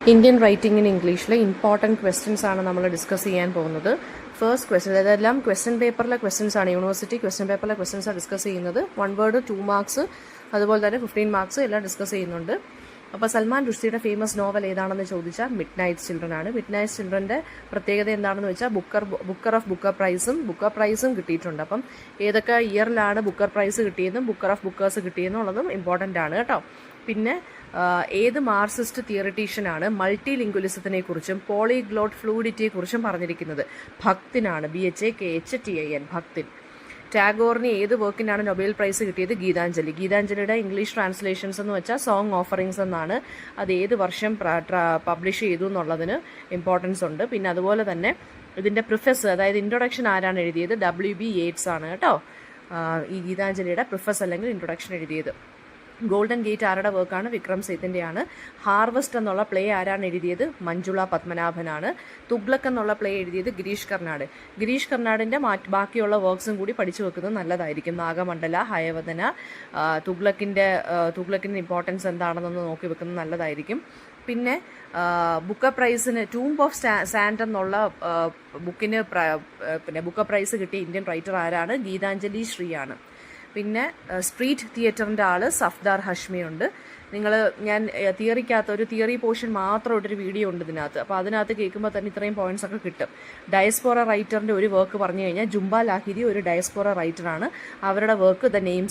Indian writing in ഇംഗ്ലീഷിലെ important questions ആണ് നമ്മൾ ഡിസ്കസ് ചെയ്യാൻ പോകുന്നത്. ഫസ്റ്റ് ക്വസ്റ്റ്യൻ, അതെല്ലാം ക്വസ്റ്റ്യൻ പേപ്പറിലെ ക്വസ്റ്റ്യൻസ് ആണ്. യൂണിവേഴ്സിറ്റി ക്വസ്റ്റ്യൻ പേപ്പറിലെ ക്വസ്റ്റ്യൻസ് ആണ് ഡിസ്കസ് ചെയ്യുന്നത്. 1 വേർഡ് 2 മാർക്സ്, അതുപോലെ തന്നെ 15 മാർക്സ് എല്ലാം ഡിസ്കസ് ചെയ്യുന്നുണ്ട്. അപ്പോൾ സൽമാൻ റുഷ്ദിയുടെ ഫേമസ് നോവൽ ഏതാണെന്ന് ചോദിച്ചാൽ മിഡ് നൈറ്റ് ചിൽഡ്രൻ ആണ്. മിഡ് നൈറ്റ് ചിൽഡ്രൻ്റെ പ്രത്യേകത എന്താണെന്ന് വെച്ചാൽ ബുക്കർ പ്രൈസും കിട്ടിയിട്ടുണ്ട്. അപ്പം ഏതൊക്കെ ഇയറിലാണ് ബുക്കർ പ്രൈസ് കിട്ടിയതും ബുക്കർ ഓഫ് ബുക്കേഴ്സ് കിട്ടിയെന്നുള്ളതും ഇമ്പോർട്ടൻ്റ് ആണ് കേട്ടോ. പിന്നെ ഏത് മാർക്സിസ്റ്റ് തിയറിറ്റീഷ്യനാണ് മൾട്ടി ലിംഗ്വലിസത്തിനെ കുറിച്ചും പോളിഗ്ലോട്ട് ഫ്ലൂയിഡിറ്റിയെ കുറിച്ചും പറഞ്ഞിരിക്കുന്നത്? ഭക്തിനാണ്. BHAKHTIN, ഭക്തിൻ. ടാഗോറിന് ഏത് വർക്കിനാണ് നൊബേൽ പ്രൈസ് കിട്ടിയത്? ഗീതാഞ്ജലി. ഗീതാഞ്ജലിയുടെ ഇംഗ്ലീഷ് ട്രാൻസ്ലേഷൻസ് എന്ന് വെച്ചാൽ സോങ് ഓഫറിങ്സ് എന്നാണ്. അത് ഏത് വർഷം പബ്ലിഷ് ചെയ്തു എന്നുള്ളതിന് ഇമ്പോർട്ടൻസ് ഉണ്ട്. പിന്നെ അതുപോലെ തന്നെ ഇതിൻ്റെ പ്രിഫസ്, അതായത് ഇൻട്രൊഡക്ഷൻ ആരാണ് എഴുതിയത്? WB യേറ്റ്സ് ആണ് കേട്ടോ. ഈ ഗീതാഞ്ജലിയുടെ പ്രിഫസ് അല്ലെങ്കിൽ ഇൻട്രൊഡക്ഷൻ എഴുതിയത്. ഗോൾഡൻ ഗേറ്റ് ആരുടെ വർക്കാണ്? വിക്രം സേത്തിൻ്റെയാണ്. ഹാർവസ്റ്റ് എന്നുള്ള പ്ലേ ആരാണ് എഴുതിയത്? മഞ്ജുള പത്മനാഭനാണ്. തുഗ്ലക് എന്നുള്ള പ്ലേ എഴുതിയത് ഗിരീഷ് കർണാട്. ഗിരീഷ് കർണാടിൻ്റെ ബാക്കിയുള്ള വർക്ക്സും കൂടി പഠിച്ചു വെക്കുന്നത് നല്ലതായിരിക്കും. നാഗമണ്ഡല, ഹയവദന, തുഗ്ലക്കിൻ്റെ ഇമ്പോർട്ടൻസ് എന്താണെന്നൊന്ന് നോക്കി വെക്കുന്നത് നല്ലതായിരിക്കും. പിന്നെ ബുക്കർ പ്രൈസിന് ടൂംബ് ഓഫ് സാൻഡ് എന്നുള്ള ബുക്കിന് ബുക്കർ പ്രൈസ് കിട്ടിയ ഇന്ത്യൻ റൈറ്റർ ആരാണ്? ഗീതാഞ്ജലി ശ്രീയാണ്. പിന്നെ സ്ട്രീറ്റ് തിയേറ്ററിൻ്റെ ആൾ സഫ്ദാർ ഹഷ്മിയുണ്ട്. ഞാൻ ഒരു തിയറി പോർഷൻ മാത്രം ഇട്ടൊരു വീഡിയോ ഉണ്ട് ഇതിനകത്ത്. അപ്പോൾ അതിനകത്ത് കേൾക്കുമ്പോൾ തന്നെ ഇത്രയും പോയിന്റ്സ് ഒക്കെ കിട്ടും. ഡയസ്പോറ റൈറ്ററിൻ്റെ ഒരു വർക്ക് പറഞ്ഞു കഴിഞ്ഞാൽ ജുംബ ലാഹിരി ഒരു ഡയസ്പോറ റൈറ്ററാണ്. അവരുടെ വർക്ക് ദ നെയിം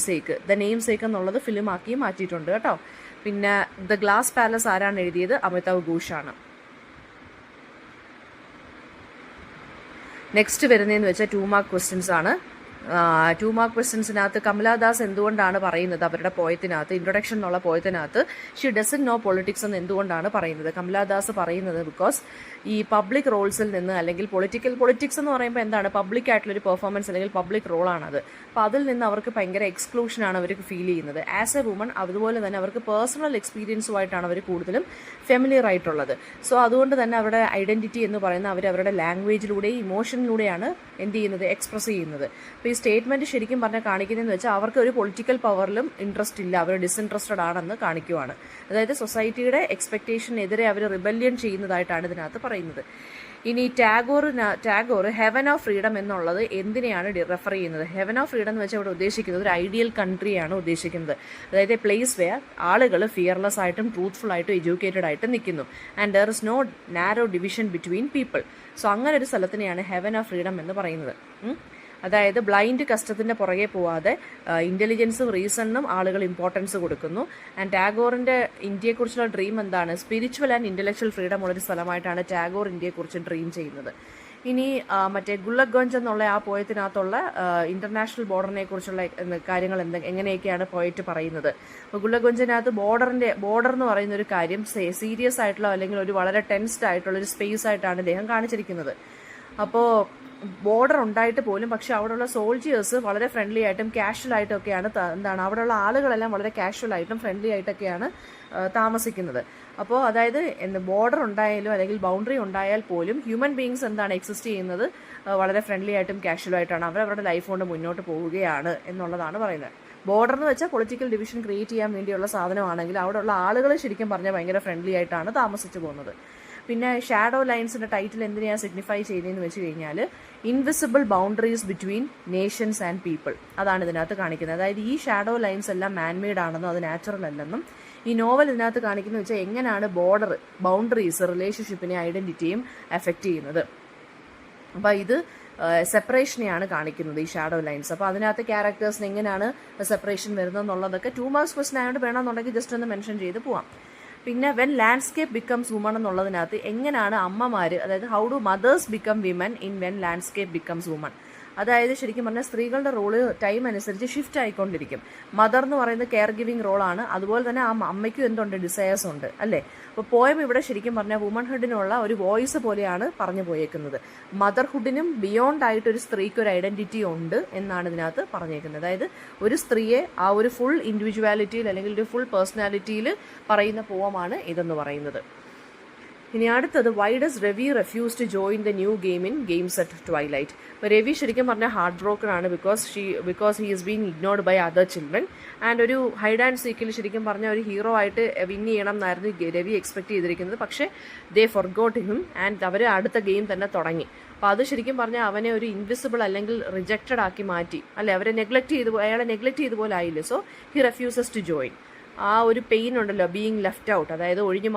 സേക്ക് എന്നുള്ളത് ഫിലിമാക്കി മാറ്റിയിട്ടുണ്ട് കേട്ടോ. പിന്നെ ദ ഗ്ലാസ് പാലസ് ആരാണ് എഴുതിയത്? അമിതാവ് ഘോഷാണ്. നെക്സ്റ്റ് വരുന്നതെന്ന് വെച്ചാൽ 2 മാർക്ക് ക്വസ്റ്റ്യൻസ് ആണ്. 2 മാർക്ക് ക്വസ്റ്റ്യൻസിനകത്ത് കമലാദാസ് എന്തുകൊണ്ടാണ് പറയുന്നത് അവരുടെ പോയത്തിനകത്ത്, ഇൻട്രൊഡക്ഷൻ എന്നുള്ള പോയത്തിനകത്ത് ഷി ഡസൻ നോ പൊളിറ്റിക്സ് എന്ന് എന്തുകൊണ്ടാണ് പറയുന്നത്? കമലാദാസ് പറയുന്നത് ബിക്കോസ് ഈ പബ്ലിക് റോൾസിൽ നിന്ന്, അല്ലെങ്കിൽ പൊളിറ്റിക്സ് എന്ന് പറയുമ്പോൾ എന്താണ്? പബ്ലിക് ആയിട്ടുള്ളൊരു പെർഫോമൻസ് അല്ലെങ്കിൽ പബ്ലിക് റോളാണത്. അപ്പോൾ അതിൽ നിന്ന് അവർക്ക് ഭയങ്കര എക്സ്ക്ലൂഷനാണ് അവർക്ക് ഫീൽ ചെയ്യുന്നത്. ആസ് എ വുമൺ അതുപോലെ തന്നെ അവർക്ക് പേഴ്സണൽ എക്സ്പീരിയൻസുമായിട്ടാണ് അവർ കൂടുതലും ഫെമിലിയർ ആയിട്ടുള്ളത്. സോ അതുകൊണ്ട് തന്നെ അവരുടെ ഐഡൻറ്റിറ്റി എന്ന് പറയുന്നത് അവരുടെ ലാംഗ്വേജിലൂടെയും ഇമോഷനിലൂടെയാണ് എന്ത് ചെയ്യുന്നത്? എക്സ്പ്രസ് ചെയ്യുന്നത്. അപ്പോൾ ഈ സ്റ്റേറ്റ്മെൻറ്റ് ശരിക്കും പറഞ്ഞാൽ കാണിക്കുന്നതെന്ന് വെച്ചാൽ അവർക്ക് ഒരു പൊളിറ്റിക്കൽ പവറിലും ഇൻട്രസ്റ്റ് ഇല്ല, അവർ ഡിസ്ഇൻട്രസ്റ്റഡ് ആണെന്ന് കാണിക്കുവാണ്. അതായത് സൊസൈറ്റിയുടെ എക്സ്പെക്റ്റേഷനെതിരെ അവർ റിബല്യൻ ചെയ്യുന്നതായിട്ടാണ് ഇതിനകത്ത് പറയുന്നത്. ഇനി ടാഗോർ ഹെവൻ ഓഫ് ഫ്രീഡം എന്നുള്ളത് എന്തിനെയാണ് റെഫർ ചെയ്യുന്നത്? ഹെവൻ ഓഫ് ഫ്രീഡം എന്ന് വെച്ചാൽ ഇവിടെ ഉദ്ദേശിക്കുന്നത് ഒരു ഐഡിയൽ കൺട്രിയാണ് ഉദ്ദേശിക്കുന്നത്. അതായത് എ പ്ലേസ് വെയർ ആളുകൾ ഫിയർലെസ് ആയിട്ടും ട്രൂത്ത്ഫുൾ ആയിട്ടും എഡ്യൂക്കേറ്റഡ് ആയിട്ടും നിൽക്കുന്നു. And there is no narrow division between people. So അങ്ങനെ ഒരു സ്ഥലത്തിനെയാണ് ഹെവൻ ഓഫ് ഫ്രീഡം എന്ന് പറയുന്നത്. അതായത് ബ്ലൈൻഡ് കസ്റ്റത്തിൻ്റെ പുറകെ പോവാതെ ഇൻ്റലിജൻസും റീസണിനും ആളുകൾ ഇമ്പോർട്ടൻസ് കൊടുക്കുന്നു. ആൻഡ് ടാഗോറിൻ്റെ ഇന്ത്യയെക്കുറിച്ചുള്ള ഡ്രീം എന്താണ്? സ്പിരിച്വൽ ആൻഡ് ഇൻ്റലക്ച്വൽ ഫ്രീഡം ഉള്ളൊരു സ്ഥലമായിട്ടാണ് ടാഗോർ ഇന്ത്യയെക്കുറിച്ച് ഡ്രീം ചെയ്യുന്നത്. ഇനി മറ്റേ ഗുള്ളഗഞ്ച് എന്നുള്ള ആ പോയത്തിനകത്തുള്ള ഇൻ്റർനാഷണൽ ബോർഡറിനെ കുറിച്ചുള്ള കാര്യങ്ങൾ എങ്ങനെയൊക്കെയാണ് പോയിട്ട് പറയുന്നത്? അപ്പോൾ ഗുള്ളഗഞ്ചിനകത്ത് ബോർഡർ എന്ന് പറയുന്ന ഒരു കാര്യം സീരിയസ് ആയിട്ടുള്ള അല്ലെങ്കിൽ ഒരു വളരെ ടെൻസ്ഡ് ആയിട്ടുള്ള ഒരു സ്പേസ് ആയിട്ടാണ് ഇദ്ദേഹം കാണിച്ചിരിക്കുന്നത്. അപ്പോൾ ബോർഡർ ഉണ്ടായിട്ട് പോലും പക്ഷെ അവിടെയുള്ള സോൾജിയേഴ്സ് വളരെ ഫ്രണ്ട്ലി ആയിട്ടും കാഷ്വൽ ആയിട്ടും ഒക്കെയാണ് അവിടെയുള്ള ആളുകളെല്ലാം വളരെ കാഷ്വൽ ആയിട്ടും ഫ്രണ്ട്ലി ആയിട്ടൊക്കെയാണ് താമസിക്കുന്നത്. അപ്പോൾ അതായത് ബോർഡർ ഉണ്ടായാലും അല്ലെങ്കിൽ ബൗണ്ടറി ഉണ്ടായാൽ പോലും ഹ്യൂമൻ ബീങ്സ് എക്സിസ്റ്റ് ചെയ്യുന്നത് വളരെ ഫ്രണ്ട്ലി ആയിട്ടും കാഷ്വൽ ആയിട്ടാണ്. അവരുടെ ലൈഫ് കൊണ്ട് മുന്നോട്ട് പോവുകയാണ് എന്നുള്ളതാണ് പറയുന്നത്. ബോർഡർ എന്ന് വെച്ചാൽ പൊളിറ്റിക്കൽ ഡിവിഷൻ ക്രിയേറ്റ് ചെയ്യാൻ വേണ്ടിയുള്ള സാധനമാണെങ്കിൽ അവിടെയുള്ള ആളുകൾ ശരിക്കും പറഞ്ഞാൽ ഭയങ്കര ഫ്രണ്ട്ലി ആയിട്ടാണ് താമസിച്ചു പോകുന്നത്. പിന്നെ ഷാഡോ ലൈൻസിൻ്റെ ടൈറ്റിൽ എന്തിനെയാണ് സിഗ്നിഫൈ ചെയ്തതെന്ന് വെച്ച് കഴിഞ്ഞാൽ invisible boundaries between Nations and people, അതാണ് ഇതിനകത്ത് കാണിക്കുന്നത്. അതായത് ഈ ഷാഡോ ലൈൻസ് എല്ലാം മാൻമെയ്ഡ് ആണെന്നും അത് നാച്ചുറൽ അല്ലെന്നും ഈ നോവൽ ഇതിനകത്ത് കാണിക്കുന്നത് വെച്ചാൽ എങ്ങനെയാണ് ബൗണ്ടറീസ് റിലേഷൻഷിപ്പിനെ ഐഡൻറ്റിറ്റിയും എഫക്റ്റ് ചെയ്യുന്നത്. അപ്പോൾ ഇത് സെപ്പറേഷനെയാണ് കാണിക്കുന്നത്, ഈ ഷാഡോ ലൈൻസ്. അപ്പോൾ അതിനകത്ത് ക്യാരക്ടേഴ്സിന് എങ്ങനെയാണ് സെപ്പറേഷൻ വരുന്നതെന്നുള്ളതൊക്കെ 2 മാർക്സ് ക്വസ്റ്റൻ ആയതുകൊണ്ട് വേണമെന്നുണ്ടെങ്കിൽ ജസ്റ്റ് ഒന്ന് മെൻഷൻ ചെയ്ത് പോവാം. പിന്നെ വെൻ ലാൻഡ്സ്കേപ്പ് ബിക്കംസ് വുമൺ എന്നുള്ളതിനകത്ത് എങ്ങനെയാണ് അമ്മമാർ, അതായത് how do mothers become women in when landscape becomes woman. അതായത് ശരിക്കും പറഞ്ഞാൽ സ്ത്രീകളുടെ റോള് ടൈം അനുസരിച്ച് ഷിഫ്റ്റ് ആയിക്കൊണ്ടിരിക്കും. മദർ എന്ന് പറയുന്നത് കെയർ ഗിവിങ് റോളാണ്. അതുപോലെ തന്നെ ആ അമ്മയ്ക്കും എന്തുണ്ട്? ഡിസയേഴ്സ് ഉണ്ട് അല്ലേ? അപ്പോൾ പോയം ഇവിടെ ശരിക്കും പറഞ്ഞാൽ വുമൺഹുഡിനുള്ള ഒരു വോയിസ് പോലെയാണ് പറഞ്ഞു പോയേക്കുന്നത്. മദർഹുഡിനും ബിയോണ്ട് ആയിട്ട് ഒരു സ്ത്രീക്ക് ഒരു ഐഡന്റിറ്റി ഉണ്ട് എന്നാണ് ഇതിനകത്ത് പറഞ്ഞേക്കുന്നത്. അതായത് ഒരു സ്ത്രീയെ ആ ഒരു ഫുൾ ഇൻഡിവിജ്വാലിറ്റിയിൽ അല്ലെങ്കിൽ ഒരു ഫുൾ പേഴ്സണാലിറ്റിയിൽ പറയുന്ന പോവമാണ് ഇതെന്ന് പറയുന്നത്. ഇനി അടുത്തത് why does Ravi refuse to join the new game in games at twilight. ഇപ്പോൾ രവി ശരിക്കും പറഞ്ഞാൽ ഹാർട്ട് ബ്രോക്കൺ ആണ് because he is being ignored by other children. And ഒരു ഹൈഡ് ആൻഡ് സീക്കിൽ ശരിക്കും പറഞ്ഞാൽ ഒരു ഹീറോ ആയിട്ട് വിൻ ചെയ്യണം എന്നായിരുന്നു രവി എക്സ്പെക്ട് ചെയ്തിരിക്കുന്നത്. പക്ഷേ ദേ ഫോർഗോട്ട് ഹിം ആൻഡ് അവർ അടുത്ത ഗെയിം തന്നെ തുടങ്ങി. അപ്പോൾ അത് ശരിക്കും പറഞ്ഞാൽ അവനെ ഒരു ഇൻവിസിബിൾ അല്ലെങ്കിൽ റിജക്റ്റഡ് ആക്കി മാറ്റി, അല്ലെ അയാളെ നെഗ്ലക്ട് ചെയ്ത പോലെ ആയില്ലേ. So he refuses to join. ആ ഒരു പെയിൻ ഉണ്ടല്ലോ, ബീയിങ് ലെഫ്റ്റ് ഔട്ട്, അതായത് ഒഴിഞ്ഞു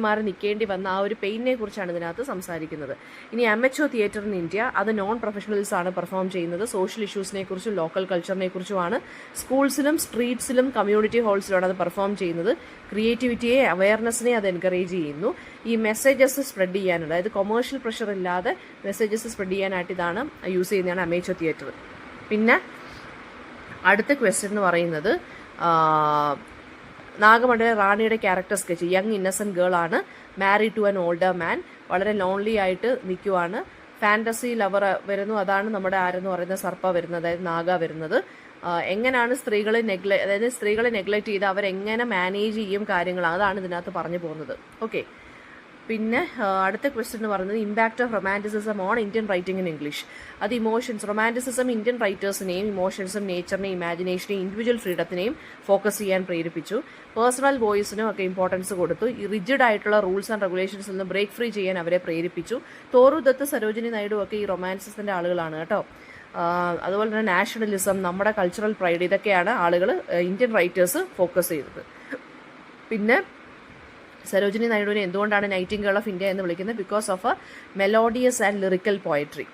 മാറി നിൽക്കേണ്ടി വന്ന ആ ഒരു പെയിനെ കുറിച്ചാണ് ഇതിനകത്ത് സംസാരിക്കുന്നത്. ഇനി അമച്വർ തിയേറ്റർ ഇൻ ഇന്ത്യ, അത് നോൺ പ്രൊഫഷണൽസ് ആണ് പെർഫോം ചെയ്യുന്നത്. സോഷ്യൽ ഇഷ്യൂസിനെ കുറിച്ചും ലോക്കൽ കൾച്ചറിനെ കുറിച്ചുമാണ്. സ്കൂൾസിലും സ്ട്രീറ്റ്സിലും കമ്മ്യൂണിറ്റി ഹാൾസിലാണ് അത് പെർഫോം ചെയ്യുന്നത്. ക്രിയേറ്റിവിറ്റിയെ, അവയർനെസ്സിനെ അത് എൻകറേജ് ചെയ്യുന്നു. ഈ മെസ്സേജസ് സ്പ്രെഡ് ചെയ്യാൻ, അതായത് കൊമേഴ്ഷ്യൽ പ്രഷർ ഇല്ലാതെ മെസ്സേജസ് സ്പ്രെഡ് ചെയ്യാനായിട്ട് ഇതാണ് യൂസ് ചെയ്യുന്നതാണ് അമേച്വർ തിയേറ്റർ. പിന്നെ അടുത്ത ക്വസ്റ്റ്യൻ എന്ന് പറയുന്നത് നാഗമണ്ഡല റാണിയുടെ character sketch. Young Innocent girl ആണ്, മാരീഡ് ടു ആൻ ഓൾഡർ മാൻ, വളരെ ലോൺലി ആയിട്ട് നിൽക്കുവാണ്. ഫാൻറ്റസി ലവർ വരുന്നു, അതാണ് നമ്മുടെ ആരെന്ന് പറയുന്ന സർപ്പ വരുന്നത്, അതായത് നാഗ വരുന്നത്. എങ്ങനെയാണ് സ്ത്രീകളെ നെഗ്ലക്ട് ചെയ്ത് അവരെങ്ങനെ മാനേജ് ചെയ്യും കാര്യങ്ങൾ, അതാണ് ഇതിനകത്ത് പറഞ്ഞു പോകുന്നത്. ഓക്കെ. പിന്നെ അടുത്ത ക്വസ്റ്റ്യൻ എന്ന് പറയുന്നത് impact of romanticism on Indian writing in English. അത് റൊമാൻറ്റിസിസം ഇന്ത്യൻ റൈറ്റേഴ്സിനെയും ഇമോഷൻസും നേച്ചറിനെയും ഇമാജിനേഷനെയും ഇൻഡിവിജ്വൽ ഫ്രീഡത്തിനെയും ഫോക്കസ് ചെയ്യാൻ പ്രേരിപ്പിച്ചു. പേഴ്സണൽ വോയിസിനും ഒക്കെ ഇമ്പോർട്ടൻസ് കൊടുത്തു. ഈ റിജിഡ് ആയിട്ടുള്ള റൂൾസ് ആൻഡ് റെഗുലേഷൻസിൽ നിന്ന് ബ്രേക്ക് ഫ്രീ ചെയ്യാൻ അവരെ പ്രേരിപ്പിച്ചു. തോറു ദത്ത്, സരോജിനി നായിഡു ഒക്കെ ഈ റൊമാൻസിസത്തിന്റെ ആളുകളാണ് കേട്ടോ. അതുപോലെ തന്നെ നാഷണലിസം, നമ്മുടെ കൾച്ചറൽ പ്രൈഡ്, ഇതൊക്കെയാണ് ആളുകൾ ഇന്ത്യൻ റൈറ്റേഴ്സ് ഫോക്കസ് ചെയ്തത്. പിന്നെ സരോജിനി നായിഡുവിനെ എന്തുകൊണ്ടാണ് നൈറ്റിംഗേൾ ഓഫ് ഇന്ത്യ എന്ന് വിളിക്കുന്നത്? Because of A melodious and lyrical poetry.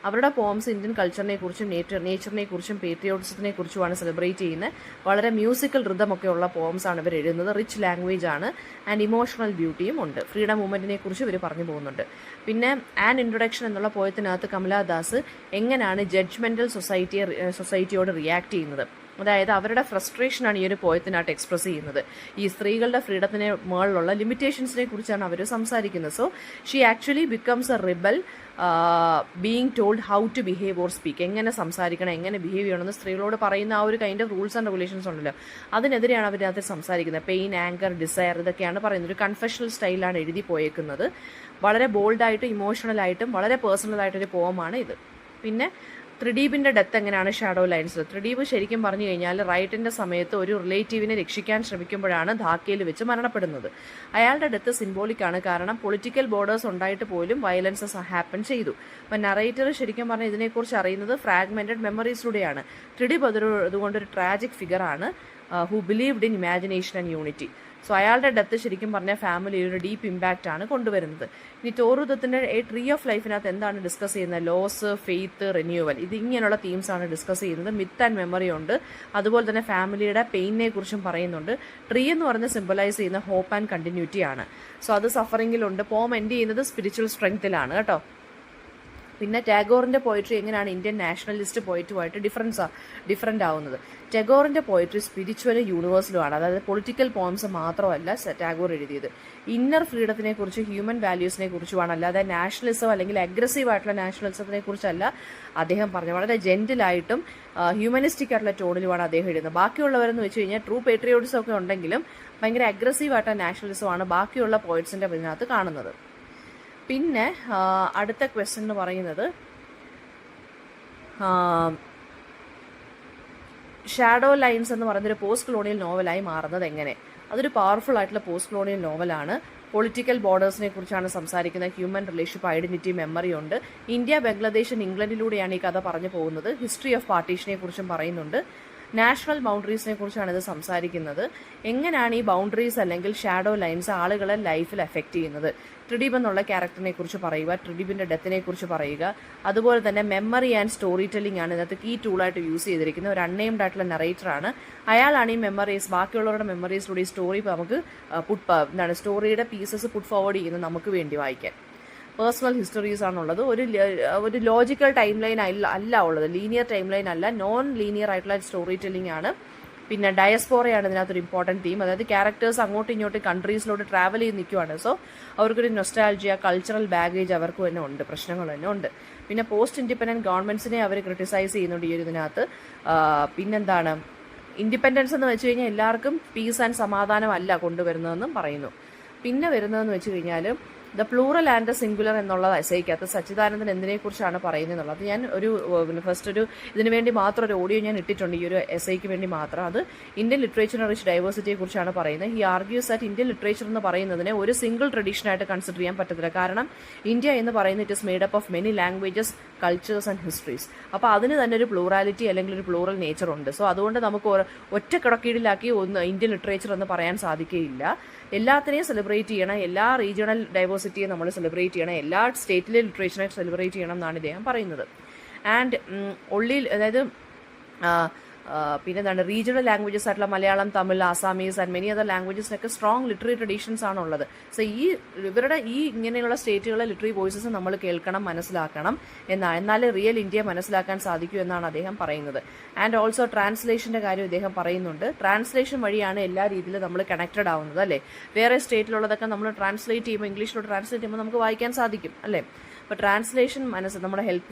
അവരുടെ പോംസ് ഇന്ത്യൻ കൾച്ചറിനെ കുറിച്ചും നേച്ചറിനെ കുറിച്ചും പേട്രിയോട്ടിസത്തിനെ കുറിച്ചുമാണ് സെലിബ്രേറ്റ് ചെയ്യുന്നത്. വളരെ മ്യൂസിക്കൽ റിതമൊക്കെ ഉള്ള പോംസ് ആണ് ഇവർ എഴുതുന്നത്. റിച്ച് ലാംഗ്വേജ് ആണ് ആൻഡ് ഇമോഷണൽ ബ്യൂട്ടിയും ഉണ്ട്. ഫ്രീഡം മൂവ്മെന്റിനെ കുറിച്ച് ഇവർ പറഞ്ഞു പോകുന്നുണ്ട്. പിന്നെ ആൻ ഇൻട്രൊഡക്ഷൻ എന്നുള്ള പോയത്തിനകത്ത് കമലാദാസ് എങ്ങനെയാണ് ജഡ്ജ്മെന്റൽ സൊസൈറ്റിയോട് റിയാക്ട് ചെയ്യുന്നത്, അതായത് അവരുടെ ഫ്രസ്ട്രേഷനാണ് ഈ ഒരു പോയത്തിനായിട്ട് എക്സ്പ്രസ് ചെയ്യുന്നത്. ഈ സ്ത്രീകളുടെ ഫ്രീഡത്തിന് മുകളിലുള്ള ലിമിറ്റേഷൻസിനെ കുറിച്ചാണ് അവർ സംസാരിക്കുന്നത്. So she actually becomes a rebel being told how to behave or speak, എങ്ങനെ സംസാരിക്കണം, എങ്ങനെ ബിഹേവ് ചെയ്യണമെന്ന് സ്ത്രീകളോട് പറയുന്ന ആ ഒരു kind of rules and regulations ഉണ്ടല്ലോ, അതിനെതിരെയാണ് അവരതിനകത്ത് സംസാരിക്കുന്നത്. പെയിൻ, ആങ്കർ, ഡിസയർ, ഇതൊക്കെയാണ് പറയുന്നത്. ഒരു കൺഫെഷണൽ സ്റ്റൈലാണ് എഴുതി പോയേക്കുന്നത്. വളരെ ബോൾഡായിട്ടും ഇമോഷണലായിട്ടും വളരെ പേഴ്സണലായിട്ടൊരു പോമാണ് ഇത്. പിന്നെ ത്രിദീപിന്റെ ഡെത്ത് എങ്ങനെയാണ് ഷാഡോ ലൈൻസിൽ? ത്രിദീപ് ശരിക്കും പറഞ്ഞു കഴിഞ്ഞാൽ റൈറ്റിന്റെ സമയത്ത് ഒരു റിലേറ്റീവിനെ രക്ഷിക്കാൻ ശ്രമിക്കുമ്പോഴാണ് ധാക്കയിൽ വെച്ച് മരണപ്പെടുന്നത്. അയാളുടെ ഡെത്ത് സിംബോളിക്കാണ്, കാരണം പൊളിറ്റിക്കൽ ബോർഡേഴ്സ് ഉണ്ടായിട്ട് പോലും വയലൻസസ് ഹാപ്പൻ ചെയ്തു. അപ്പം നറേറ്റർ ശരിക്കും പറഞ്ഞാൽ ഇതിനെക്കുറിച്ച് അറിയുന്നത് ഫ്രാഗ്മെന്റഡ് മെമ്മറീസിലൂടെയാണ്. ത്രിദീപ് അതുകൊണ്ടൊരു ട്രാജിക് ഫിഗറാണ് who believed in imagination and unity. So അയാളുടെ ഡെത്ത് ശരിക്കും പറഞ്ഞാൽ ഫാമിലിയിൽ ഒരു ഡീപ്പ് ഇമ്പാക്റ്റ് ആണ് കൊണ്ടുവരുന്നത്. ഇനി തോറുദത്തിന്റെ എ ട്രീ ഓഫ് ലൈഫിനകത്ത് എന്താണ് ഡിസ്കസ് ചെയ്യുന്നത്? ലോസ്, ഫെയ്ത്ത്, റിന്യൂവൽ, ഇതിങ്ങനെയുള്ള തീംസ് ആണ് ഡിസ്കസ് ചെയ്യുന്നത്. മിത്ത് ആൻഡ് മെമ്മറി ഉണ്ട്. അതുപോലെ തന്നെ ഫാമിലിയുടെ പെയിനെ കുറിച്ചും പറയുന്നുണ്ട്. ട്രീ എന്ന് പറയുന്നത് സിംബലൈസ് ചെയ്യുന്ന ഹോപ്പ് ആൻഡ് കണ്ടിന്യൂറ്റി ആണ്. സോ അത് സഫറിങ്ങിലുണ്ട്. പോം എൻഡ് ചെയ്യുന്നത് സ്പിരിച്വൽ സ്ട്രെങ്ത്തിലാണ് കേട്ടോ. പിന്നെ ടാഗോറിന്റെ പോയിട്രി എങ്ങനെയാണ് ഇന്ത്യൻ നാഷണലിസ്റ്റ് പോയിറ്റുമായിട്ട് ഡിഫറെൻ്റ് ആവുന്നത്? ടാഗോറിന്റെ പോയിട്രി സ്പിരിച്വലും യൂണിവേഴ്സലുമാണ്. അതായത് പൊളിറ്റിക്കൽ പോംസ് മാത്രമല്ല ടാഗോർ എഴുതിയത്. ഇന്നർ ഫ്രീഡത്തിനെ കുറിച്ച്, ഹ്യൂമൻ വാല്യൂസിനെ കുറിച്ചുമാണ്, അല്ലാതെ നാഷണലിസം അല്ലെങ്കിൽ അഗ്രസീവ് ആയിട്ടുള്ള നാഷണലിസത്തിനെ കുറിച്ചല്ല അദ്ദേഹം പറഞ്ഞത്. വളരെ ജെന്റിലായിട്ടും ഹ്യൂമനിസ്റ്റിക് ആയിട്ടുള്ള ടോണിലുമാണ് അദ്ദേഹം എഴുതുന്നത്. ബാക്കിയുള്ളവരെന്ന് വെച്ച് കഴിഞ്ഞാൽ ട്രൂ പേട്രിയോട്ടിസം ഒക്കെ ഉണ്ടെങ്കിലും ഭയങ്കര അഗ്രസീവ് ആയിട്ടുള്ള നാഷണലിസമാണ് ബാക്കിയുള്ള പോയിറ്റ്സിന്റെ ഇതിനകത്ത് കാണുന്നത്. പിന്നെ അടുത്ത ക്വസ്റ്റ്യൻ എന്ന് പറയുന്നത് ഷാഡോ ലൈൻസ് എന്ന് പറയുന്നൊരു പോസ്റ്റ് കൊളോണിയൽ നോവലായി മാറുന്നത് എങ്ങനെ? അതൊരു പവർഫുൾ ആയിട്ടുള്ള പോസ്റ്റ് കൊളോണിയൽ നോവലാണ്. പൊളിറ്റിക്കൽ ബോർഡേഴ്സിനെ കുറിച്ചാണ് സംസാരിക്കുന്നത്. ഹ്യൂമൻ റിലേഷൻഷിപ്പ്, ഐഡന്റിറ്റി, മെമ്മറി ഉണ്ട്. ഇന്ത്യ, ബംഗ്ലാദേശ്, ഇംഗ്ലണ്ടിലൂടെയാണ് ഈ കഥ പറഞ്ഞു പോകുന്നത്. ഹിസ്റ്ററി ഓഫ് പാർട്ടീഷനെ കുറിച്ചും പറയുന്നുണ്ട്. നാഷണൽ ബൗണ്ടറീസിനെ കുറിച്ചാണ് ഇത് സംസാരിക്കുന്നത്. എങ്ങനെയാണ് ഈ ബൗണ്ടറീസ് അല്ലെങ്കിൽ ഷാഡോ ലൈൻസ് ആളുകളെ ലൈഫിൽ എഫക്റ്റ് ചെയ്യുന്നത്? ത്രിദീപ് എന്നുള്ള ക്യാരക്ടറിനെ കുറിച്ച് പറയുക, ത്രിദീപിന്റെ ഡെത്തിനെ കുറിച്ച് പറയുക. അതുപോലെ തന്നെ മെമ്മറി ആൻഡ് സ്റ്റോറി ടെല്ലിംഗ് ആണ് ഇതിനകത്ത് കീ ടൂളായിട്ട് യൂസ് ചെയ്തിരിക്കുന്നത്. ഒരു അൺനെയിംഡ് ആയിട്ടുള്ള നറേറ്ററാണ്. അയാളാണ് ഈ മെമ്മറീസ്, ബാക്കിയുള്ളവരുടെ മെമ്മറീസിലൂടെ ഈ സ്റ്റോറി നമുക്ക് സ്റ്റോറിയുടെ പീസസ് പുട്ട് ഫോർവേഡ് ചെയ്യുന്നത് നമുക്ക് വേണ്ടി വായിക്കാൻ. പേഴ്സണൽ ഹിസ്റ്ററീസ് ആണുള്ളത്. ഒരു ലോജിക്കൽ ടൈം ലൈൻ അല്ല ഉള്ളത്, ലീനിയർ ടൈം ലൈൻ അല്ല, നോൺ ലീനിയർ ആയിട്ടുള്ള സ്റ്റോറി ടെല്ലിംഗ് ആണ്. പിന്നെ ഡയസ്പോറയാണ് ഇതിനകത്തൊരു ഇമ്പോർട്ടൻറ്റ് തീം. അതായത് ക്യാരക്ടേഴ്സ് അങ്ങോട്ടും ഇങ്ങോട്ടും കൺട്രീസിലോട്ട് ട്രാവൽ ചെയ്ത് നിൽക്കുവാണ്. സോ അവർക്കൊരു നൊസ്റ്റാൾജിയ, കൾച്ചറൽ ബാഗേജ് അവർക്ക് തന്നെ ഉണ്ട്, പ്രശ്നങ്ങൾ തന്നെ ഉണ്ട്. പിന്നെ പോസ്റ്റ് ഇൻഡിപെൻഡൻറ്റ് ഗവൺമെന്റ്സിനെ അവർ ക്രിട്ടിസൈസ് ചെയ്യുന്നുണ്ട് ഈ ഒരു ഇതിനകത്ത്. പിന്നെന്താണ്, ഇൻഡിപെൻഡൻസ് എന്ന് വെച്ച് കഴിഞ്ഞാൽ എല്ലാവർക്കും പീസ് ആൻഡ് സമാധാനമല്ല കൊണ്ടുവരുന്നതെന്നും പറയുന്നു. പിന്നെ വരുന്നതെന്ന് വെച്ച് കഴിഞ്ഞാൽ the plural and the singular എന്നുള്ള എസ്സേക്കകത്ത് സച്ചിദാനന്ദൻ എന്തിനെക്കുറിച്ചാണ് പറയുന്നത് എന്നുള്ളത് ഞാൻ ഫസ്റ്റ് ഇതിനു വേണ്ടി മാത്രം ഒരു ഓഡിയോ ഞാൻ ഇട്ടിട്ടുണ്ട്, ഈ ഒരു എസ്സേക്ക് വേണ്ടി മാത്രം. അത് ഇന്ത്യൻ ലിറ്ററേച്ചർ റിച്ച് ഡൈവേഴ്സിറ്റിയെ കുറിച്ചാണ് പറയുന്നത്. He argues that Indian literature എന്ന് പറയുന്നതിനെ ഒരു സിംഗിൾ ട്രഡീഷനായിട്ട് കൺസിഡർ ചെയ്യാൻ പറ്റത്തില്ല. കാരണം ഇന്ത്യ എന്ന് പറയുന്നത് it is made up of many languages, cultures and histories. അപ്പോൾ അതിന് തന്നെ ഒരു പ്ലൂറാലിറ്റി അല്ലെങ്കിൽ ഒരു പ്ലൂറൽ നേച്ചർ ഉണ്ട്. സോ അതുകൊണ്ട് നമുക്ക് ഒറ്റ കിടക്കീടിലാക്കി ഇന്ത്യൻ ലിറ്ററേച്ചർ എന്ന് പറയാൻ സാധിക്കുകയില്ല. എല്ലാത്തിനെയും സെലിബ്രേറ്റ് ചെയ്യണം, എല്ലാ റീജിയണൽ ഡൈവേഴ്സിറ്റിയെ നമ്മൾ സെലിബ്രേറ്റ് ചെയ്യണം, എല്ലാ സ്റ്റേറ്റിലെ ലിറ്ററേച്ചറിനെ സെലിബ്രേറ്റ് ചെയ്യണം എന്നാണ് ഇദ്ദേഹം പറയുന്നത്. ആൻഡ് അതായത് പിന്നെന്താണ് റീജിയണൽ ലാംഗ്വേജസ് ആയിട്ടുള്ള Malayalam, Tamil, Assamese and many other ലാംഗ്വേജസിനൊക്കെ സ്ട്രോങ് ലിറ്റററി ട്രഡീഷൻസ് ആണുള്ളത്. സോ ഇവരുടെ ഇങ്ങനെയുള്ള സ്റ്റേറ്റുകളെ ലിറ്റററി വോയിസസ് നമ്മൾ കേൾക്കണം, മനസ്സിലാക്കണം എന്നാലേ റിയൽ ഇന്ത്യ മനസ്സിലാക്കാൻ സാധിക്കൂ എന്നാണ് അദ്ദേഹം പറയുന്നത്. ആൻഡ് ഓൾസോ ട്രാൻസ്ലേഷൻ്റെ കാര്യം ഇദ്ദേഹം പറയുന്നുണ്ട്. ട്രാൻസ്ലേഷൻ വഴിയാണ് എല്ലാ രീതിയിലും നമ്മൾ കണക്റ്റഡ് ആവുന്നത്, അല്ലേ? വേറെ സ്റ്റേറ്റിലുള്ളതൊക്കെ നമ്മൾ ട്രാൻസ്ലേറ്റ് ചെയ്യുമ്പോൾ, ഇംഗ്ലീഷിലോട്ട് ട്രാൻസ്ലേറ്റ് ചെയ്യുമ്പോൾ നമുക്ക് വായിക്കാൻ സാധിക്കും, അല്ലേ? അപ്പോൾ ട്രാൻസ്ലേഷൻ നമ്മുടെ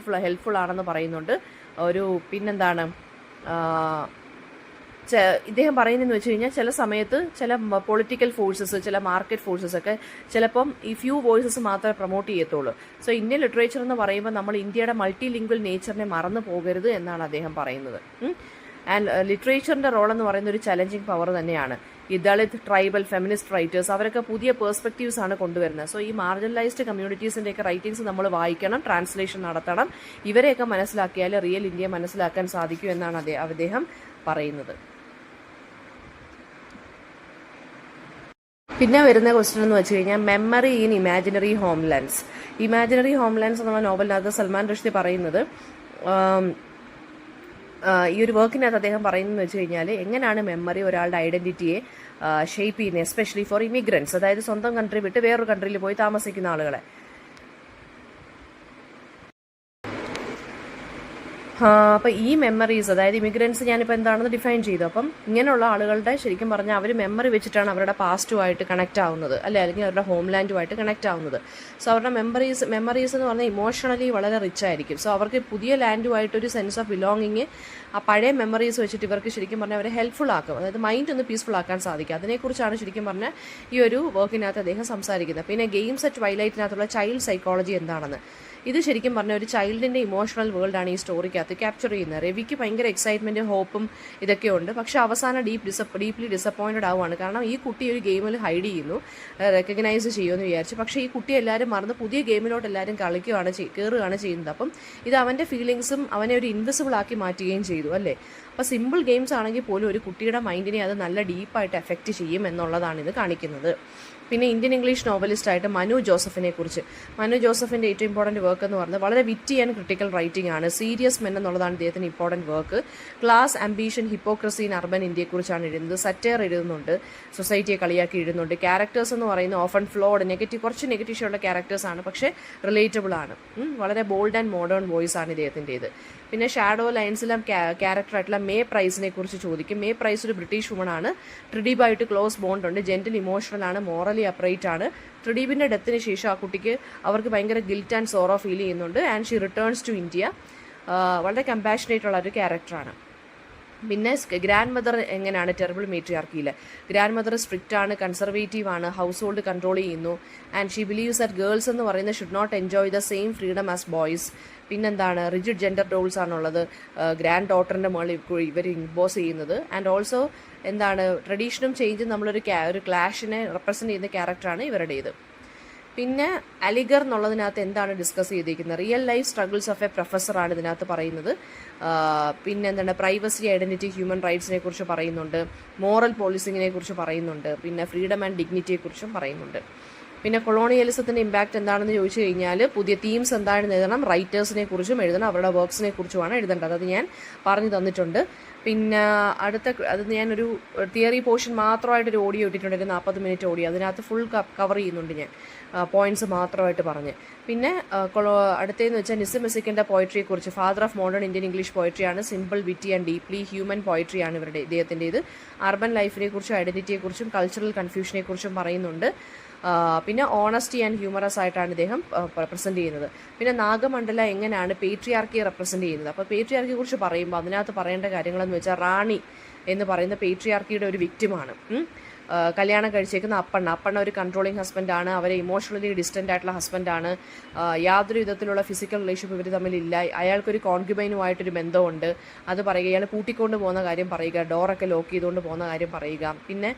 ഹെൽപ്ഫുൾ ആണെന്ന് പറയുന്നുണ്ട്. പിന്നെന്താണ് ഇദ്ദേഹം പറയുന്നതെന്ന് വെച്ച് കഴിഞ്ഞാൽ ചില സമയത്ത് ചില പൊളിറ്റിക്കൽ ഫോഴ്സസ്, ചില മാർക്കറ്റ് ഫോഴ്സസ് ഒക്കെ ചിലപ്പം ഈ ഫ്യൂ വോയിസസ് മാത്രമേ പ്രൊമോട്ട് ചെയ്യത്തുള്ളൂ. സോ ഇന്ത്യൻ ലിറ്ററേച്ചർ എന്ന് പറയുമ്പോൾ നമ്മൾ ഇന്ത്യയുടെ മൾട്ടി ലിംഗ്വൽ നേച്ചറിനെ മറന്നു പോകരുത് എന്നാണ് അദ്ദേഹം പറയുന്നത്. ആൻഡ് ലിറ്ററേച്ചറിൻ്റെ റോൾ എന്ന് പറയുന്ന ഒരു ചലഞ്ചിങ് പവർ തന്നെയാണ്. ഈ ദളിത്, ട്രൈബൽ, ഫെമിനിസ്റ്റ് റൈറ്റേഴ്സ് അവരൊക്കെ പുതിയ പേഴ്സ്പെക്റ്റീവ്സ് ആണ് കൊണ്ടുവരുന്നത്. സോ ഈ മാർജിനലൈസ്ഡ് കമ്മ്യൂണിറ്റീസിൻ്റെയൊക്കെ റൈറ്റിംഗ്സ് നമ്മൾ വായിക്കണം, ട്രാൻസ്ലേഷൻ നടത്തണം. ഇവരെയൊക്കെ മനസ്സിലാക്കിയാൽ റിയൽ ഇന്ത്യയെ മനസ്സിലാക്കാൻ സാധിക്കൂ എന്നാണ് അദ്ദേഹം പറയുന്നത്. പിന്നെ വരുന്ന ക്വസ്റ്റ്യൻ എന്ന് വെച്ച് കഴിഞ്ഞാൽ മെമ്മറി ഇൻ ഇമാജിനറി ഹോംലാൻഡ്സ്. ഇമാജിനറി ഹോംലാൻഡ്സ് എന്നുള്ള നോവലിനകത്ത് സൽമാൻ റുഷ്ദി പറയുന്നത്, ഈ ഒരു വർക്കിനകത്ത് അദ്ദേഹം പറയുന്നതെന്ന് വെച്ച് കഴിഞ്ഞാൽ എങ്ങനെയാണ് മെമ്മറി ഒരാളുടെ ഐഡൻറ്റിറ്റിയെ ഷേപ്പ് ചെയ്യുന്നത്, എസ്പെഷ്യലി ഫോർ ഇമിഗ്രൻസ്, അതായത് സ്വന്തം കൺട്രി വിട്ട് വേറൊരു കൺട്രിയിൽ പോയി താമസിക്കുന്ന ആളുകളെ. അപ്പോൾ ഈ മെമ്മറീസ്, അതായത് ഇമിഗ്രൻസ് ഞാനിപ്പോൾ എന്താണെന്ന് ഡിഫൈൻ ചെയ്തു. അപ്പം ഇങ്ങനെയുള്ള ആളുകളുടെ ശരിക്കും പറഞ്ഞാൽ അവർ മെമ്മറി വെച്ചിട്ടാണ് അവരുടെ പാസ്റ്റുമായിട്ട് കണക്റ്റ് ആവുന്നത്, അല്ലെങ്കിൽ അവരുടെ ഹോംലാൻഡുമായിട്ട് കണക്റ്റ് ആവുന്നത്. സോ അവരുടെ മെമ്മറീസ് എന്ന് പറഞ്ഞാൽ ഇമോഷണലി വളരെ റിച്ച് ആയിരിക്കും. സോ അവർക്ക് പുതിയ ലാൻഡുമായിട്ടൊരു സെൻസ് ഓഫ് ബിലോങ്ങിങ് ആ പഴയ മെമ്മറീസ് വെച്ചിട്ട് ഇവർക്ക് ശരിക്കും പറഞ്ഞാൽ അവരെ ഹെൽപ്ഫുൾ ആക്കും, അതായത് മൈൻഡ് ഒന്ന് പീസ്ഫുൾ ആക്കാൻ സാധിക്കും. അതിനെക്കുറിച്ചാണ് ശരിക്കും പറഞ്ഞാൽ ഈ ഒരു വർക്കിനകത്ത് അദ്ദേഹം സംസാരിക്കുന്നത്. പിന്നെ ഗെയിംസ് അറ്റ് ട്വൈലൈറ്റിനകത്തുള്ള ചൈൽഡ് സൈക്കോളജി എന്താണെന്ന്, ഇത് ശരിക്കും പറഞ്ഞ ഒരു ചൈൽഡിൻ്റെ ഇമോഷണൽ വേൾഡാണ് ഈ സ്റ്റോറിക്കകത്ത് ക്യാപ്ചർ ചെയ്യുന്നത്. രവിക്ക് ഭയങ്കര എക്സൈറ്റ്മെൻറ്റും ഹോപ്പും ഇതൊക്കെ ഉണ്ട്, പക്ഷെ അവസാനം ഡീപ്ലി ഡിസപ്പോയിൻറ്റഡ് ആവുകയാണ്. കാരണം ഈ കുട്ടി ഒരു ഗെയിമിൽ ഹൈഡ് ചെയ്യുന്നു, റെക്കഗ്നൈസ് ചെയ്യുമെന്ന് വിചാരിച്ചു, പക്ഷേ ഈ കുട്ടി എല്ലാവരും മറന്ന് പുതിയ ഗെയിമിലോട്ട് എല്ലാവരും കയറുകയാണ് ചെയ്യുന്നത്. അപ്പം ഇത് അവൻ്റെ ഫീലിങ്സും അവനെ ഒരു ഇൻവിസിബിൾ ആക്കി മാറ്റുകയും ചെയ്തു, അല്ലേ? അപ്പോൾ സിമ്പിൾ ഗെയിംസ് ആണെങ്കിൽ പോലും ഒരു കുട്ടിയുടെ മൈൻഡിനെ അത് നല്ല ഡീപ്പായിട്ട് എഫക്റ്റ് ചെയ്യും എന്നുള്ളതാണ് ഇത് കാണിക്കുന്നത്. പിന്നെ ഇന്ത്യൻ ഇംഗ്ലീഷ് നോവലിസ്റ്റായിട്ട് മനു ജോസഫിൻ്റെ ഏറ്റവും ഇമ്പോർട്ടൻറ്റ് വർക്ക് എന്ന് പറയുന്നത് വളരെ വിറ്റി ആൻഡ് ക്രിട്ടിക്കൽ റൈറ്റിംഗ് ആണ്. സീരിയസ് മെൻ എന്നുള്ളതാണ് ഇദ്ദേഹത്തിന് important work. Class, ambition, hypocrisy in urban ഇന്ത്യയെക്കുറിച്ചാണ് എഴുതുന്നത്. സറ്റയർ എഴുതുന്നുണ്ട്, സൊസൈറ്റിയെ കളിയാക്കി എഴുതുന്നുണ്ട്. ക്യാരക്ടേഴ്സ് എന്ന് പറയുന്നത് ഓഫൺ ഫ്ലോഡ്, കുറച്ച് നെഗറ്റീവ് ഉള്ള ക്യാരക്ടേഴ്സാണ്, പക്ഷേ റിലേറ്റബിൾ ആണ്. വളരെ ബോൾഡ് ആൻഡ് മോഡേൺ വോയിസ് ആണ് ഇദ്ദേഹത്തിൻ്റേത്. പിന്നെ ഷാഡോ ലൈൻസിലും ക്യാരക്ടറായിട്ടുള്ള മേ പ്രൈസിനെ കുറിച്ച് ചോദിക്കും. മേ പ്രൈസ് ഒരു ബ്രിട്ടീഷ് വുമണാണ്. ട്രിഡീബായിട്ട് ക്ലോസ് ബോണ്ട് ഉണ്ട്, ജെന്റിൽ ഇമോഷണൽ ആണ്, മോറലി അപ്രൈറ്റ് ആണ്. ട്രിഡീബിൻ്റെ ഡെത്തിന് ശേഷം ആ കുട്ടിക്ക് അവർക്ക് ഭയങ്കര ഗിൽറ്റ് ആൻഡ് സോറോ ഫീൽ ചെയ്യുന്നുണ്ട്. And she returns to India. വളരെ കമ്പാഷനേറ്റ് ഉള്ള ഒരു ക്യാരക്ടറാണ്. പിന്നെ ഗ്രാൻഡ് മദർ എങ്ങനെയാണ് ടെറിബിൾ മേട്രിയാർക്കിയിൽ. ഗ്രാൻഡ് മദർ സ്ട്രിക്റ്റ് ആണ്, കൺസർവേറ്റീവ് ആണ്, ഹൗസ് ഹോൾഡ് കൺട്രോൾ ചെയ്യുന്നു. And she believes that girls എന്ന് പറയുന്നത് should not enjoy the same freedom as boys. പിന്നെന്താണ്, റിജിഡ് ജെൻഡർ റോൾസ് ആണുള്ളത് ഗ്രാൻഡ് ഡോട്ടറിൻ്റെ മുകളിൽ ഇവർ ഇമ്പോസ് ചെയ്യുന്നത്. ആൻഡ് ഓൾസോ എന്താണ്, ട്രഡീഷനും ചേഞ്ചും നമ്മളൊരു ക്ലാഷിനെ റെപ്രസെൻറ്റ് ചെയ്യുന്ന ക്യാരക്ടറാണ് ഇവരുടേത്. പിന്നെ അലിഗർ എന്നുള്ളതിനകത്ത് എന്താണ് ഡിസ്കസ് ചെയ്തിരിക്കുന്നത്, real life struggles of A പ്രൊഫസറാണ് ഇതിനകത്ത് പറയുന്നത്. പിന്നെ എന്താണ്, പ്രൈവസി, ഐഡൻറ്റിറ്റി, ഹ്യൂമൻ റൈറ്റ്സിനെ കുറിച്ച് പറയുന്നുണ്ട്. മോറൽ പോലീസിങ്ങിനെ കുറിച്ച് പറയുന്നുണ്ട്. പിന്നെ ഫ്രീഡം ആൻഡ് ഡിഗ്നിറ്റിയെക്കുറിച്ചും പറയുന്നുണ്ട്. പിന്നെ കൊളോണിയലിസത്തിൻ്റെ ഇമ്പാക്റ്റ് എന്താണെന്ന് ചോദിച്ചു കഴിഞ്ഞാൽ പുതിയ തീംസ് എന്താണെന്ന് എഴുതണം, റൈറ്റേഴ്സിനെ കുറിച്ചും എഴുതണം, അവരുടെ വർക്ക്സിനെ കുറിച്ചുമാണ് എഴുതേണ്ടത്. അത് ഞാൻ പറഞ്ഞു തന്നിട്ടുണ്ട്. പിന്നെ അത് ഞാനൊരു തിയറി പോർഷൻ മാത്രമായിട്ടൊരു ഓഡിയോ ഇട്ടിട്ടുണ്ട്, ഒരു 40 മിനിറ്റ് ഓഡിയോ. അതിനകത്ത് ഫുൾ കവർ ചെയ്യുന്നുണ്ട് ഞാൻ, പോയിന്റ്സ് മാത്രമായിട്ട് പറഞ്ഞ്. പിന്നെ അടുത്തതെന്ന് വെച്ചാൽ നിസിം ഇസിക്കിൻ്റെ പോയട്രിയെക്കുറിച്ച്, father of modern Indian English പോയട്രിയാണ്. Simple, witty and deeply human പോയട്രിയാണ് ഇദ്ദേഹത്തിൻ്റേത്. അർബൻ ലൈഫിനെ കുറിച്ചും ഐഡൻറ്റിറ്റിയെക്കുറിച്ചും കൾച്ചറൽ കൺഫ്യൂഷനെക്കുറിച്ചും പറയുന്നുണ്ട്. പിന്നെ ഓണസ്റ്റി ആൻഡ് ഹ്യൂമറസ് ആയിട്ടാണ് ഇദ്ദേഹം റെപ്രസെൻറ്റ് ചെയ്യുന്നത്. പിന്നെ നാഗമണ്ഡല എങ്ങനെയാണ് പേട്രിയാർക്കിയെ റെപ്രസെൻറ്റ് ചെയ്യുന്നത്. അപ്പോൾ പേട്രിയാർക്കിയെ കുറിച്ച് പറയുമ്പോൾ അതിനകത്ത് പറയേണ്ട കാര്യങ്ങളെന്ന് വെച്ചാൽ എന്ന് പറയുന്ന പേട്രിയാർക്കിയുടെ ഒരു വിക്റ്റിമാണ്. കല്യാണം കഴിച്ചേക്കുന്ന അപ്പണ്ണ ഒരു കൺട്രോളിങ് ഹസ്ബൻഡാണ്, അവരെ ഇമോഷണലി ഡിസ്റ്റൻ്റ് ആയിട്ടുള്ള ഹസ്ബൻഡാണ്, യാതൊരു വിധത്തിലുള്ള ഫിസിക്കൽ റിലേഷൻഷിപ്പ് ഇവർ തമ്മിലില്ല, അയാൾക്കൊരു കോൺക്യുബൈനുമായിട്ടൊരു ബന്ധമുണ്ട്, അത് പറയുക, ഇയാൾ കൂട്ടിക്കൊണ്ട് പോകുന്ന കാര്യം പറയുക, ഡോറൊക്കെ ലോക്ക് ചെയ്തുകൊണ്ട് പോകുന്ന കാര്യം പറയുക. പിന്നെ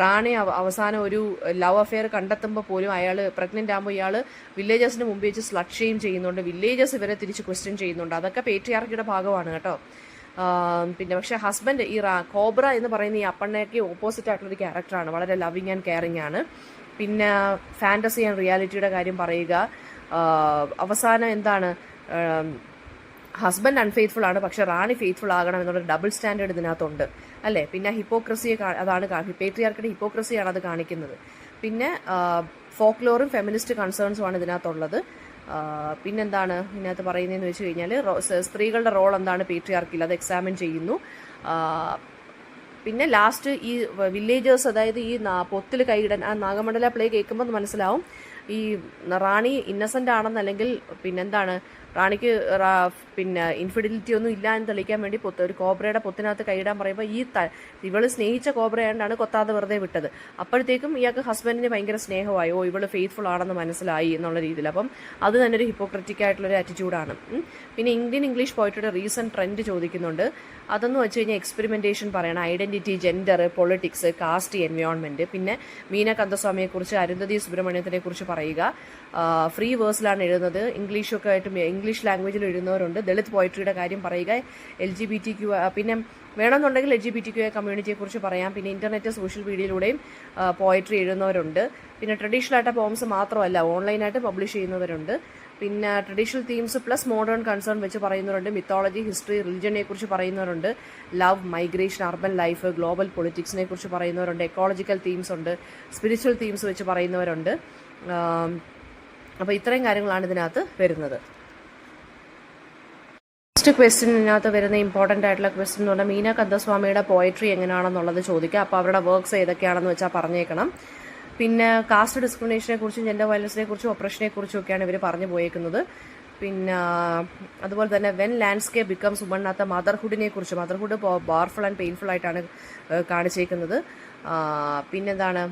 റാണി അവസാനം ഒരു ലവ് അഫെയർ കണ്ടെത്തുമ്പോൾ പോലും അയാൾ പ്രഗ്നൻ്റ് ആകുമ്പോൾ ഇയാൾ വില്ലേജേഴ്സിന് മുമ്പ് വെച്ച് സ്ലട്ട് ഷെയിം ചെയ്യുന്നുണ്ട്, വില്ലേജേഴ്സ് ഇവരെ തിരിച്ച് ക്വസ്റ്റ്യൻ ചെയ്യുന്നുണ്ട്. അതൊക്കെ പേട്രിയാർക്കിയുടെ ഭാഗമാണ് കേട്ടോ. പിന്നെ പക്ഷേ ഹസ്ബൻഡ് ഈ കോബ്ര എന്ന് പറയുന്ന ഈ അപ്പണ്ണയ്ക്ക് ഓപ്പോസിറ്റ് ആയിട്ടുള്ളൊരു ക്യാരക്ടറാണ്, വളരെ ലവിങ് ആൻഡ് കെയറിങ് ആണ്. പിന്നെ ഫാൻറ്റസി ആൻഡ് റിയാലിറ്റിയുടെ കാര്യം പറയുക. അവസാനം എന്താണ്, ഹസ്ബൻഡ് അൺഫെയ്ത്ത്ഫുൾ ആണ്, പക്ഷെ റാണി ഫെയ്ത്ത്ഫുൾ ആകണം എന്നുള്ള ഡബിൾ സ്റ്റാൻഡേർഡ് ഇതിനകത്തുണ്ട് അല്ലേ. പിന്നെ ഹിപ്പോക്രസിയെ അതാണ് പേട്രിയാർക്കിയുടെ ഹിപ്പോക്രസിയാണ് അത് കാണിക്കുന്നത്. പിന്നെ ഫോക്ലോറും ഫെമിനിസ്റ്റ് കൺസേൺസുമാണ് ഇതിനകത്തുള്ളത്. പിന്നെന്താണ് ഇതിനകത്ത് പറയുന്നതെന്ന് വെച്ച് കഴിഞ്ഞാൽ സ്ത്രീകളുടെ റോൾ എന്താണ് പേട്രിയാർക്കിൽ, അത് എക്സാമിൻ ചെയ്യുന്നു. പിന്നെ ലാസ്റ്റ് ഈ വില്ലേജേഴ്സ്, അതായത് ഈ പൊത്തിൽ കൈയിടാൻ ആ നാഗമണ്ഡല പ്ലേ കേൾക്കുമ്പോൾ മനസ്സിലാവും ഈ റാണി ഇന്നസെൻ്റ് ആണെന്നല്ലെങ്കിൽ പിന്നെന്താണ് റാണിക്ക് പിന്നെ ഇൻഫിഡിലിറ്റി ഒന്നും ഇല്ല എന്ന് തെളിയിക്കാൻ വേണ്ടി ഒരു കോബ്രയുടെ പൊത്തിനകത്ത് കൈയിടാൻ പറയുമ്പോൾ ഇവള് സ്നേഹിച്ച കോബ്രയാണ്ടാണ് കൊത്താതെ വെറുതെ വിട്ടത്. അപ്പോഴത്തേക്കും ഇയാൾക്ക് ഹസ്ബൻഡിന് ഭയങ്കര സ്നേഹമായോ ഇവള് ഫെയ്ത്ത്ഫുൾ ആണെന്ന് മനസ്സിലായി എന്നുള്ള രീതിയിൽ. അപ്പം അത് തന്നെ ഒരു ഹിപ്പോക്രറ്റിക് ആയിട്ടുള്ളൊരു ആറ്റിറ്റ്യൂഡാണ്. പിന്നെ ഇന്ത്യൻ ഇംഗ്ലീഷ് പോയിട്ടൊരു റീസെൻറ്റ് ട്രെൻഡ് ചോദിക്കുന്നുണ്ട്. അതെന്ന് വെച്ച് കഴിഞ്ഞാൽ എക്സ്പെരിമെൻറ്റേഷൻ പറയണം, identity, gender, politics, caste, environment. പിന്നെ മീന കന്ദസ്വാമിയെക്കുറിച്ച്, അരുന്ധതി സുബ്രഹ്മണ്യത്തിനെ കുറിച്ച് പറയുക. ഫ്രീ വേഴ്സിലാണ് എഴുതുന്നത്, ഇംഗ്ലീഷൊക്കെ ആയിട്ട് ഇംഗ്ലീഷ് ലാംഗ്വേജിൽ എഴുതുന്നവരുണ്ട്. ദളിത് പോയിട്രിയുടെ കാര്യം പറയുക. LGBTQ, പിന്നെ വേണമെന്നുണ്ടെങ്കിൽ LGBTQ കമ്മ്യൂണിറ്റിയെക്കുറിച്ച് പറയാം. പിന്നെ ഇൻ്റർനെറ്റ്, സോഷ്യൽ മീഡിയയിലൂടെയും പോയിട്രി എഴുതുന്നവരുണ്ട്. പിന്നെ ട്രഡീഷണൽ ആയിട്ട് പോംസ് മാത്രമല്ല ഓൺലൈനായിട്ട് പബ്ലിഷ് ചെയ്യുന്നവരുണ്ട്. പിന്നെ traditional themes plus modern concern വെച്ച് പറയുന്നവരുണ്ട്. മിത്തോളജി, ഹിസ്റ്ററി, റിലിജനെ കുറിച്ച് പറയുന്നവരുണ്ട്. Love, migration, urban life, global പൊളിറ്റിക്സിനെ കുറിച്ച് പറയുന്നവരുണ്ട്. എക്കോളജിക്കൽ തീംസ് ഉണ്ട്, സ്പിരിച്വൽ തീംസ് വെച്ച് പറയുന്നവരുണ്ട്. അപ്പോൾ ഇത്രയും കാര്യങ്ങളാണ് ഇതിനകത്ത് വരുന്നത്. നെക്സ്റ്റ് ക്വസ്റ്റ്യനകത്ത് വരുന്ന ഇമ്പോർട്ടൻ്റ് ആയിട്ടുള്ള ക്വസ്റ്റ്യൻ എന്ന് പറഞ്ഞാൽ മീന കന്ദസ്വാമിയുടെ പോയട്രി എങ്ങനെയാണെന്നുള്ളത് ചോദിക്കുക. അപ്പോൾ അവരുടെ വർക്ക്സ് ഏതൊക്കെയാണെന്ന് വെച്ചാൽ പറഞ്ഞേക്കണം. പിന്നെ കാസ്റ്റ് ഡിസ്ക്രിമിനേഷനെ കുറിച്ചും ജെൻഡർ വയലൻസിനെ കുറിച്ചും ഒപ്രഷനെ കുറിച്ചും ഒക്കെയാണ് ഇവർ പറഞ്ഞു പോയേക്കുന്നത്. പിന്നെ അതുപോലെ തന്നെ വെൻ ലാൻഡ്സ്കേപ്പ് ബിക്കംസ് വുമൺ മദർഹുഡിനെ കുറിച്ച്, മദർഹുഡ് പവർഫുൾ ആൻഡ് പെയിൻഫുൾ ആയിട്ടാണ് കാണിച്ചേക്കുന്നത്. പിന്നെന്താണ്,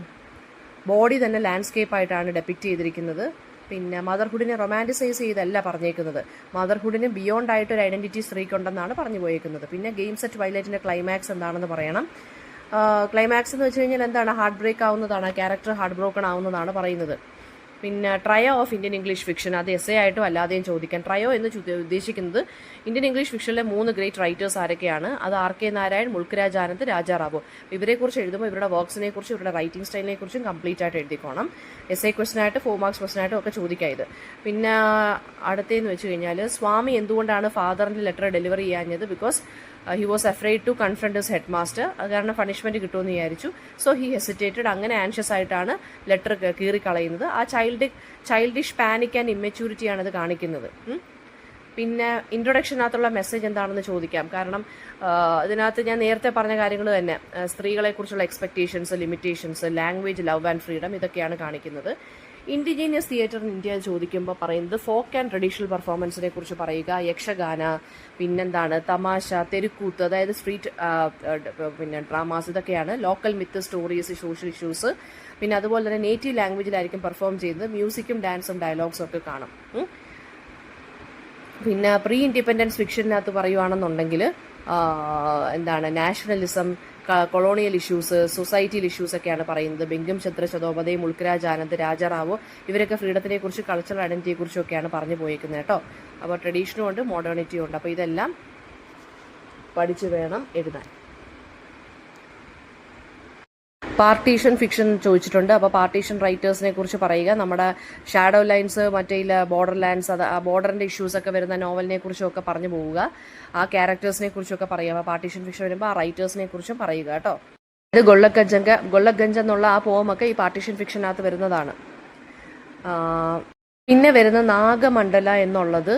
ബോഡി തന്നെ ലാൻഡ്സ്കേപ്പ് ആയിട്ടാണ് ഡെപ്പിക്റ്റ് ചെയ്തിരിക്കുന്നത്. പിന്നെ മദർഹുഡിനെ റൊമാൻറ്റിസൈസ് ചെയ്തല്ല പറഞ്ഞേക്കുന്നത്, മദർഹുഡിന് ബിയോണ്ട് ആയിട്ടൊരു ഐഡൻറ്റിറ്റി സ്ത്രീക്കുണ്ടെന്നാണ് പറഞ്ഞു പോയേക്കുന്നത്. പിന്നെ ഗെയിംസ് അറ്റ് വൈലറ്റിൻ്റെ ക്ലൈമാക്സ് എന്താണെന്ന് പറയണം. ക്ലൈമാക്സ് എന്ന് വെച്ച് കഴിഞ്ഞാൽ എന്താണ്, ഹാർട്ട് ബ്രേക്ക് ആവുന്നതാണ്, ക്യാരക്ടർ ഹാർട്ട് ബ്രോക്കൺ ആവുന്നതാണ് പറയുന്നത്. പിന്നെ trio of Indian English fiction, അത് എസ്സേ ആയിട്ടും അല്ലാതെയും ചോദിക്കാൻ. ട്രയോ എന്ന് ഉദ്ദേശിക്കുന്നത് ഇന്ത്യൻ ഇംഗ്ലീഷ് ഫിക്ഷനിലെ 3 ഗ്രേറ്റ് റൈറ്റേഴ്സ് ആരൊക്കെയാണ്, അത് R.K. നാരായൺ, മുൾക്രാജ് ആനന്ദ്, രാജാ റാവു. ഇവരെക്കുറിച്ച് എഴുതുമ്പോൾ ഇവരുടെ വർക്ക്സിനെ കുറിച്ചും ഇവരുടെ റൈറ്റിംഗ് സ്റ്റൈലിനെ കുറിച്ചും കംപ്ലീറ്റ് ആയിട്ട് എഴുതിക്കോണം. എസ്സേ ക്വസ്റ്റൻ ആയിട്ട് 4 മാർക്സ് ക്വസ്റ്റൻ ആയിട്ടും ഒക്കെ ചോദിക്കാം ഇത്. പിന്നെ അടുത്തതെന്ന് വെച്ച് കഴിഞ്ഞാൽ സ്വാമി എന്തുകൊണ്ടാണ് ഫാദറിൻ്റെ ലെറ്റർ ഡെലിവറി ചെയ്യാഞ്ഞത്? Because he was afraid to confront his headmaster, അത് കാരണം പണിഷ്മെൻറ്റ് കിട്ടുമെന്ന് വിചാരിച്ചു. സോ ഹി ഹെസിറ്റേറ്റഡ്, അങ്ങനെ ആൻഷ്യസ് ആയിട്ടാണ് ലെറ്റർ കീറിക്കളയുന്നത്. ആ ചൈൽഡിഷ് പാനിക് ആൻഡ് ഇമ്മെച്യൂരിറ്റിയാണ് ഇത് കാണിക്കുന്നത്. പിന്നെ ഇൻട്രൊഡക്ഷനകത്തുള്ള മെസ്സേജ് എന്താണെന്ന് ചോദിക്കാം. കാരണം ഇതിനകത്ത് ഞാൻ നേരത്തെ പറഞ്ഞ കാര്യങ്ങൾ തന്നെ, സ്ത്രീകളെക്കുറിച്ചുള്ള expectations, limitations, language, love and freedom, ഇതൊക്കെയാണ് കാണിക്കുന്നത്. ഇൻഡിജീനിയസ് തിയേറ്റർ ഇൻ ഇന്ത്യ ചോദിക്കുമ്പോൾ പറയുന്നത് ഫോക്ക് ആൻഡ് ട്രഡീഷണൽ പെർഫോമൻസിനെ കുറിച്ച് പറയുക, യക്ഷഗാന, പിന്നെന്താണ് തമാശ, തെരുക്കൂത്ത്, അതായത് സ്ട്രീറ്റ് പിന്നെ ഡ്രാമാസ്, ഇതൊക്കെയാണ്. Local myth, stories, social issues. പിന്നെ അതുപോലെ തന്നെ നേറ്റീവ് ലാംഗ്വേജിലായിരിക്കും പെർഫോം ചെയ്യുന്നത്. മ്യൂസിക്കും ഡാൻസും ഡയലോഗ്സും ഒക്കെ കാണും. പിന്നെ പ്രീ ഇൻഡിപെൻഡൻസ് ഫിക്ഷനകത്ത് പറയുവാണെന്നുണ്ടെങ്കിൽ എന്താണ് നാഷണലിസം, കൊളോണിയൽ ഇഷ്യൂസ്, സൊസൈറ്റിയിൽ ഇഷ്യൂസ് ഒക്കെയാണ് പറയുന്നത്. ബെങ്കും ചന്ദ്ര ചതോപതേ, മുൾക്രാജ് ആനന്ദ്, രാജാ റാവു, ഇവരൊക്കെ ഫ്രീഡത്തിനെ കുറിച്ച്, കൾച്ചറൽ ഐഡന്റിറ്റിയെ കുറിച്ചും ഒക്കെയാണ് പറഞ്ഞു പോയിരിക്കുന്നത് കേട്ടോ. അപ്പോൾ ട്രഡീഷനും ഉണ്ട്, മോഡേണിറ്റിയും ഉണ്ട്. അപ്പോൾ ഇതെല്ലാം പഠിച്ചു വേണം എഴുതാൻ. പാർട്ടീഷൻ ഫിക്ഷൻ ചോദിച്ചിട്ടുണ്ട്. അപ്പോൾ പാർട്ടീഷൻ റൈറ്റേഴ്സിനെ കുറിച്ച് പറയുക. നമ്മുടെ ഷാഡോ ലൈൻസ്, മറ്റേ ബോർഡർ ലാൻഡ്സ്, അത് ആ ബോർഡറിൻ്റെ ഇഷ്യൂസൊക്കെ വരുന്ന നോവലിനെ കുറിച്ചൊക്കെ പറഞ്ഞു പോവുക. ആ ക്യാരക്ടേഴ്സിനെ കുറിച്ചൊക്കെ പറയുക. അപ്പോൾ പാർട്ടീഷൻ ഫിക്ഷൻ വരുമ്പോൾ ആ റൈറ്റേഴ്സിനെ കുറിച്ചും പറയുക കേട്ടോ. ഇത് ഗൊള്ളഗഞ്ച് എന്നുള്ള ആ പോമൊക്കെ ഈ പാർട്ടീഷൻ ഫിക്ഷനകത്ത് വരുന്നതാണ്. പിന്നെ വരുന്ന നാഗമണ്ഡല എന്നുള്ളത്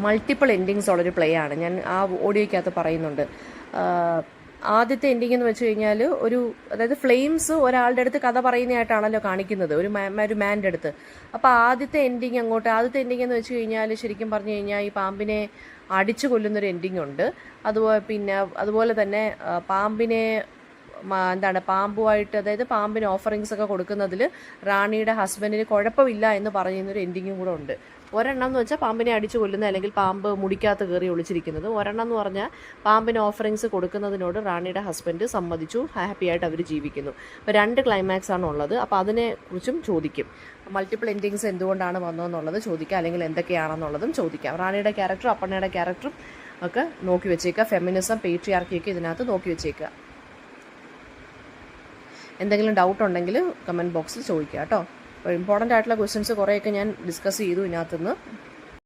മൾട്ടിപ്പിൾ എൻഡിങ്സ് ഉള്ളൊരു പ്ലേ ആണ്. ഞാൻ ആ ഓഡിയോയ്ക്കകത്ത് പറയുന്നുണ്ട്. ആദ്യത്തെ എൻഡിങ് എന്ന് വെച്ച് കഴിഞ്ഞാൽ അതായത് ഫ്ലെയിംസ് ഒരാളുടെ അടുത്ത് കഥ പറയുന്നതായിട്ടാണല്ലോ കാണിക്കുന്നത്, ഒരു മാൻ്റെ അടുത്ത്. അപ്പോൾ ആദ്യത്തെ എൻഡിങ് എന്ന് വെച്ച് കഴിഞ്ഞാൽ ശരിക്കും പറഞ്ഞു കഴിഞ്ഞാൽ ഈ പാമ്പിനെ അടിച്ചു കൊല്ലുന്നൊരു എൻഡിങ് ഉണ്ട്. അതുപോലെ തന്നെ പാമ്പിനെ പാമ്പുമായിട്ട്, അതായത് പാമ്പിന് ഓഫറിങ്സ് ഒക്കെ കൊടുക്കുന്നതിൽ റാണിയുടെ ഹസ്ബൻഡിന് കുഴപ്പമില്ല എന്ന് പറയുന്നൊരു എൻഡിങ്ങും കൂടെ ഉണ്ട്. ഒരെണ്ണം എന്ന് വെച്ചാൽ പാമ്പിനെ അടിച്ചു കൊല്ലുന്നത്, അല്ലെങ്കിൽ പാമ്പ് മുടിക്കകത്ത് കയറി ഒളിച്ചിരിക്കുന്നത്. ഒരെണ്ണം എന്ന് പറഞ്ഞാൽ പാമ്പിന് ഓഫറിങ്സ് കൊടുക്കുന്നതിനോട് റാണിയുടെ ഹസ്ബൻഡ് സമ്മതിച്ചു, ഹാപ്പി ആയിട്ട് അവർ ജീവിക്കുന്നു. അപ്പോൾ 2 ക്ലൈമാക്സ് ആണ് ഉള്ളത്. അപ്പോൾ അതിനെക്കുറിച്ചും ചോദിക്കും. മൾട്ടിപ്പിൾ എൻഡിങ്സ് എന്തുകൊണ്ടാണ് വന്നതെന്നുള്ളത് ചോദിക്കാം, അല്ലെങ്കിൽ എന്തൊക്കെയാണെന്നുള്ളതും ചോദിക്കാം. റാണിയുടെ ക്യാരക്ടറും അപ്പണ്ണയുടെ ക്യാരക്ടറും ഒക്കെ നോക്കി വെച്ചേക്കുക. ഫെമിനിസം, പേട്രിയാർക്കിയൊക്കെ ഇതിനകത്ത് നോക്കി വെച്ചേക്കുക. എന്തെങ്കിലും ഡൗട്ട് ഉണ്ടെങ്കിൽ കമൻറ്റ് ബോക്സിൽ ചോദിക്കുക കേട്ടോ. അപ്പോൾ ഇമ്പോർട്ടൻ്റ് ആയിട്ടുള്ള ക്വസ്റ്റ്യൻസ് കുറേയൊക്കെ ഞാൻ ഡിസ്കസ് ചെയ്തു ഇതിനകത്തുനിന്ന്.